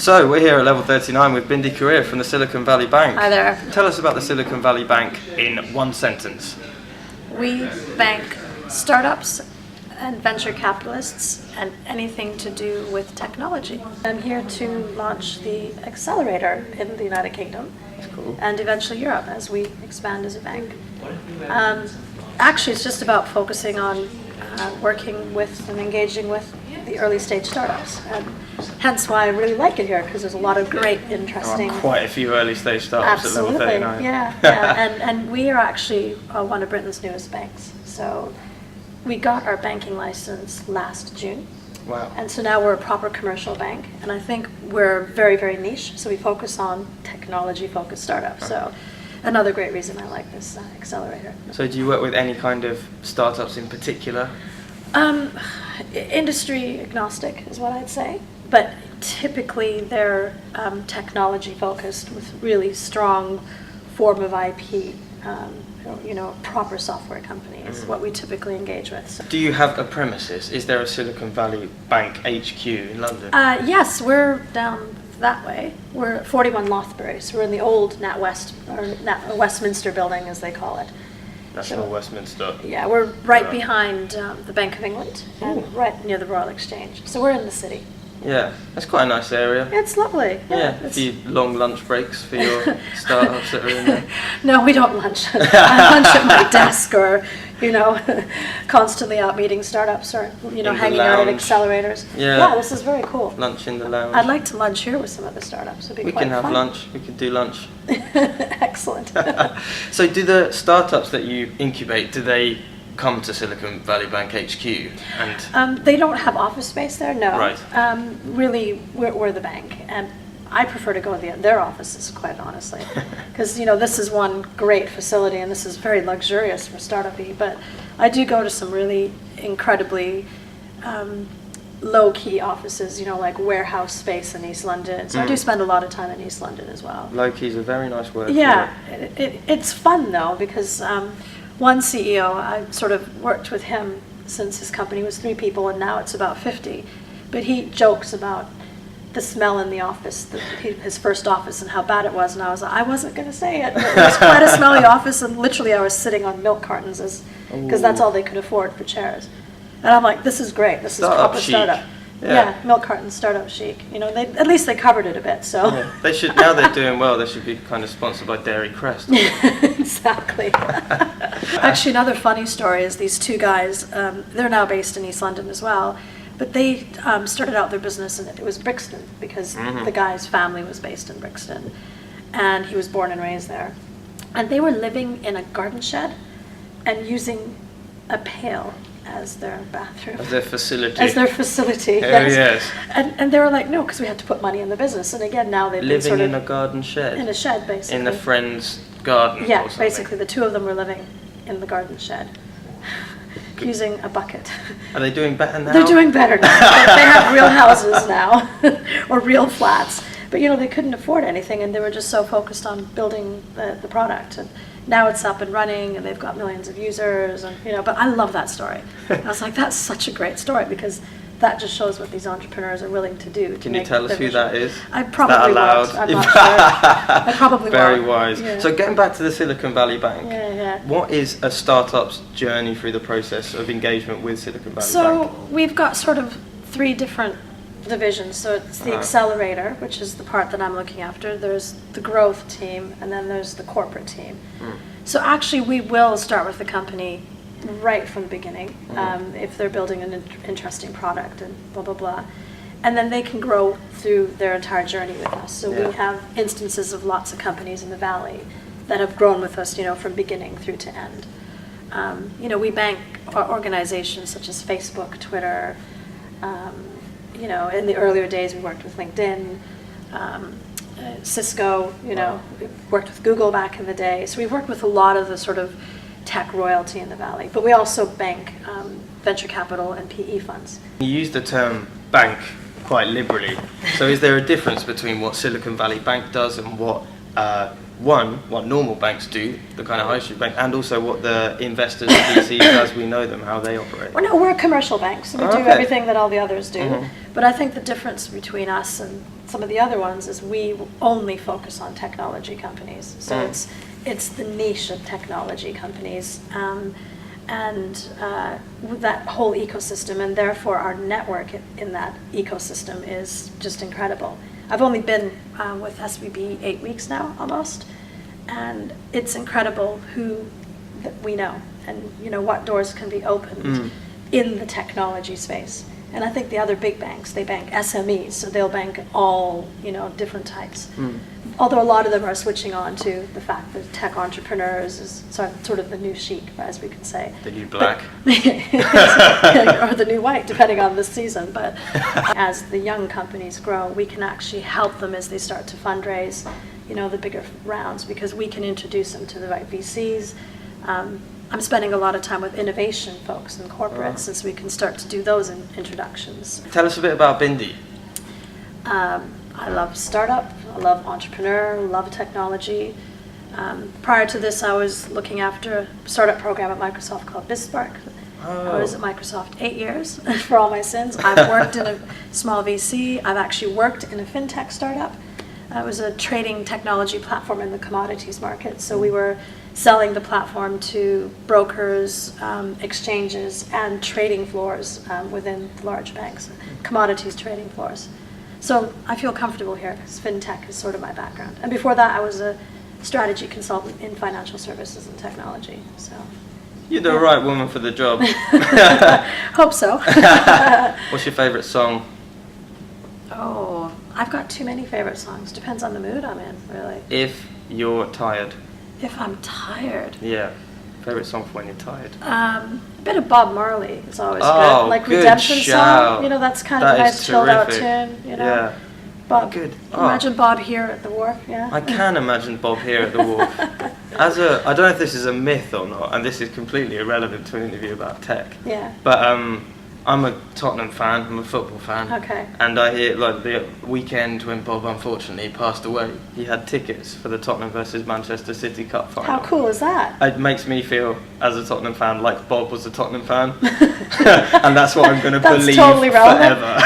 So we're here at Level 39 with Bindi Karia from the Silicon Valley Bank. Hi there. Tell us about the Silicon Valley Bank in one sentence. We bank startups and venture capitalists and anything to do with technology. I'm here to launch the accelerator in the United Kingdom. That's cool. And eventually Europe as we expand as a bank. Actually, it's just about focusing on working with and engaging with the early stage startups, and hence why I really like it here, because there's a lot of great, interesting. There are quite a few early stage startups at Level 39. Yeah. And we are actually one of Britain's newest banks. So we got our banking license last June. Wow. And so now we're a proper commercial bank, and I think we're very, very niche. So we focus on technology-focused startups. So another great reason I like this accelerator. So do you work with any kind of startups in particular? Industry agnostic is what I'd say, but typically they're technology focused with really strong form of IP. Proper software company is what we typically engage with. So. Do you have a premises? Is there a Silicon Valley Bank HQ in London? Yes, we're down that way. We're at 41 Lothbury, so we're in the old NatWest, or Westminster building as they call it. National Westminster. Yeah, we're right behind the Bank of England and right near the Royal Exchange. So we're in the city. Yeah, that's quite a nice area. It's lovely. Yeah, a few long lunch breaks for your startups that are in there. No, we don't lunch. I lunch at my desk, or constantly out meeting startups, or hanging out at accelerators. Yeah, this is very cool. Lunch in the lounge. I'd like to lunch here with some of the startups. It'd be we quite can have fun. lunch. We could do lunch. Excellent. So, do the startups that you incubate, do they come to Silicon Valley Bank HQ? And they don't have office space there, no. Right. Really, we're the bank, and I prefer to go to their offices, quite honestly, because this is one great facility, and this is very luxurious for startup-y. But I do go to some really incredibly low-key offices, like warehouse space in East London. So I do spend a lot of time in East London as well. Low-key is a very nice word. Yeah, it's fun though, because one CEO, I sort of worked with him since his company was 3 people, and now it's about 50. But he jokes about the smell in the office, his first office, and how bad it was. And I wasn't going to say it, but it was quite a smelly office, and literally I was sitting on milk cartons because that's all they could afford for chairs. And I'm like, this is great. This is proper startup. Yeah, milk cartons, startup chic. At least they covered it a bit. So they should. Now they're doing well. They should be kind of sponsored by Dairy Crest. Exactly. Actually, another funny story is these 2 guys. They're now based in East London as well, but they started out their business, and it was Brixton, because the guy's family was based in Brixton, and he was born and raised there. And they were living in a garden shed and using a pail as their bathroom. As their facility. As their facility, yes. And they were like, no, because we had to put money in the business. And again, now they've been living in a garden shed. In a shed, basically. In a friend's garden. Yeah, or something. basically, the 2 of them were living in the garden shed, using a bucket. Are they doing better now? They're doing better now. They have real houses now, or real flats. But they couldn't afford anything, and they were just so focused on building the product. And now it's up and running, and they've got millions of users. And but I love that story. I was like, that's such a great story, because that just shows what these entrepreneurs are willing to do. Can you tell us who that is? I probably won't. I'm not sure. I probably Very won't. wise. Yeah. So getting back to the Silicon Valley Bank, yeah. What is a startup's journey through the process of engagement with Silicon Valley Bank? So we've got sort of 3 different divisions. So it's the accelerator, which is the part that I'm looking after. There's the growth team, and then there's the corporate team. So actually, we will start with the company right from the beginning, if they're building an interesting product and blah, blah, blah. And then they can grow through their entire journey with us. So we have instances of lots of companies in the Valley that have grown with us, from beginning through to end. We bank organizations such as Facebook, Twitter. In the earlier days, we worked with LinkedIn, Cisco, we worked with Google back in the day. So we've worked with a lot of the sort of tech royalty in the Valley, but we also bank venture capital and PE funds. You use the term bank quite liberally. So is there a difference between what Silicon Valley Bank does and what what normal banks do, the kind of high street bank, and also what the investors and VCs as we know them, how they operate? Well, no, we're a commercial bank, so we do everything that all the others do. Mm-hmm. But I think the difference between us and some of the other ones is we only focus on technology companies. So it's the niche of technology companies. With that whole ecosystem, and therefore our network in that ecosystem is just incredible. I've only been with SVB 8 weeks now, almost, and it's incredible who that we know, and what doors can be opened in the technology space. And I think the other big banks, they bank SMEs, so they'll bank all different types. Although a lot of them are switching on to the fact that tech entrepreneurs is sort of the new chic, as we could say. The new black. Or the new white, depending on the season. But as the young companies grow, we can actually help them as they start to fundraise, the bigger rounds, because we can introduce them to the right VCs. I'm spending a lot of time with innovation folks and corporates, since we can start to do those introductions. Tell us a bit about Bindi. I love startup, I love entrepreneur, love technology. Prior to this, I was looking after a startup program at Microsoft called BizSpark. I was at Microsoft 8 years for all my sins. I've worked in a small VC. I've actually worked in a fintech startup. It was a trading technology platform in the commodities market. So we were selling the platform to brokers, exchanges, and trading floors within large banks, commodities trading floors. So I feel comfortable here because fintech is sort of my background. And before that, I was a strategy consultant in financial services and technology. So you're the right woman for the job. Hope so. What's your favorite song? Oh, I've got too many favorite songs. Depends on the mood I'm in, really. If you're tired. If I'm tired. Yeah. Favorite song for when you're tired. A bit of Bob Marley is always Oh, good. Like good Redemption shout. Song. That's kind of a nice chilled out tune. Yeah. Bob. Good. Imagine Bob here at the wharf. Yeah. I can imagine Bob here at the wharf. I don't know if this is a myth or not, and this is completely irrelevant to an interview about tech. Yeah. But I'm a Tottenham fan. I'm a football fan. Okay. And I hear the weekend when Bob unfortunately passed away, he had tickets for the Tottenham versus Manchester City Cup final. How cool is that? It makes me feel, as a Tottenham fan, like Bob was a Tottenham fan, and that's what I'm going to believe totally relevant. forever.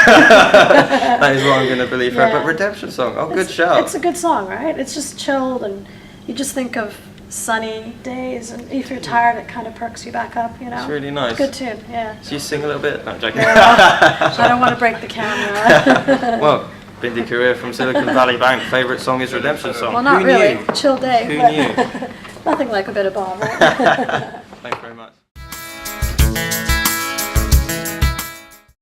That is what I'm going to believe forever. But Redemption Song, good shout. It's a good song, right? It's just chilled, and you just think of sunny days, and if you're tired, it kind of perks you back up. It's really nice. Good tune, yeah. So you sing a little bit? No, I'm joking. No, I don't want to break the camera. Well, Bindi Karia from Silicon Valley Bank. Favorite song is Redemption Song. Well, not Who really. knew? Chill day. Who but knew? Nothing like a bit of Bob, right?